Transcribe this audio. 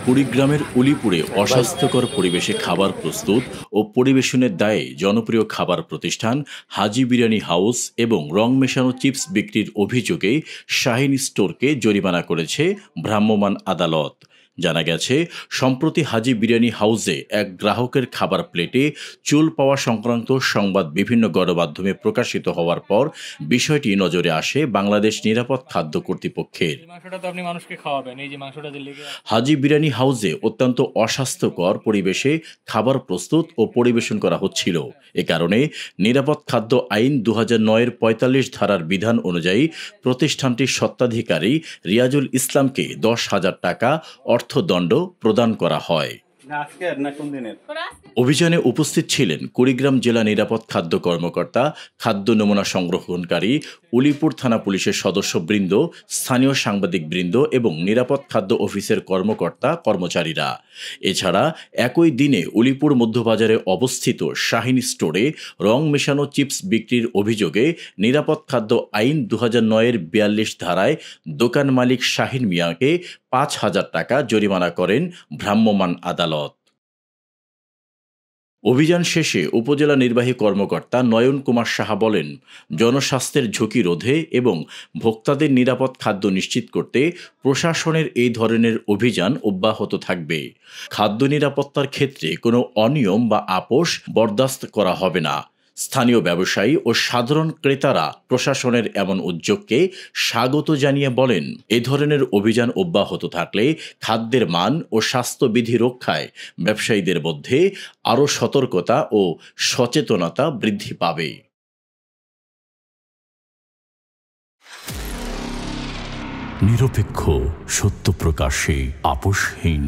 কুড়িগ্রামের উলিপুরে অস্বাস্থ্যকর পরিবেশে খাবার প্রস্তুত ও পরিবেশনের দায়ে জনপ্রিয় খাবার প্রতিষ্ঠান হাজি বিরিয়ানি হাউস এবং রং মেশানো চিপস বিক্রির অভিযোগে শাহিন স্টোরকে জরিমানা করেছে ভ্রাম্যমাণ আদালত। জানা গেছে, সম্প্রতি হাজি বিরিয়ানি হাউসে এক গ্রাহকের খাবার প্লেটে চুল পাওয়া সংক্রান্ত সংবাদ বিভিন্ন গণমাধ্যমে প্রকাশিত হওয়ার পর বিষয়টি নজরে আসে বাংলাদেশ নিরাপদ খাদ্য কর্তৃপক্ষের। হাজি বিরিয়ানি হাউসে অত্যন্ত অস্বাস্থ্যকর পরিবেশে খাবার প্রস্তুত ও পরিবেশন করা হচ্ছিল। এ কারণে নিরাপদ খাদ্য আইন 2009-এর 45 ধারার বিধান অনুযায়ী প্রতিষ্ঠানটির স্বত্বাধিকারী রিয়াজুল ইসলামকে 10,000 টাকা অর্থদণ্ড প্রদান করা হয়। অভিযানে উপস্থিত ছিলেন কুড়িগ্রাম জেলা নিরাপদ খাদ্য কর্মকর্তা, খাদ্য নমুনা সংগ্রহণকারী, উলিপুর থানা পুলিশের সদস্যবৃন্দ, স্থানীয় সাংবাদিকবৃন্দ এবং নিরাপদ খাদ্য অফিসের কর্মকর্তা কর্মচারীরা। এছাড়া একই দিনে উলিপুর মধ্যবাজারে অবস্থিত শাহিন স্টোরে রং মেশানো চিপস বিক্রির অভিযোগে নিরাপদ খাদ্য আইন 2009-এর 42 ধারায় দোকান মালিক শাহিন মিয়াকে 5,000 টাকা জরিমানা করেন ভ্রাম্যমাণ আদালত। অভিযান শেষে উপজেলা নির্বাহী কর্মকর্তা নয়ন কুমার সাহা বলেন, জনস্বাস্থ্যের ঝুঁকি রোধে এবং ভোক্তাদের নিরাপদ খাদ্য নিশ্চিত করতে প্রশাসনের এই ধরনের অভিযান অব্যাহত থাকবে। খাদ্য নিরাপত্তার ক্ষেত্রে কোনো অনিয়ম বা আপোষ বরদাস্ত করা হবে না। স্থানীয় ব্যবসায়ী ও সাধারণ ক্রেতারা প্রশাসনের এমন উদ্যোগকে স্বাগত জানিয়ে বলেন, এ ধরনের অভিযান অব্যাহত থাকলে খাদ্যের মান ও স্বাস্থ্যবিধি রক্ষায় ব্যবসায়ীদের মধ্যে আরও সতর্কতা ও সচেতনতা বৃদ্ধি পাবে। নিরপেক্ষ, সত্য প্রকাশে আপোষহীন।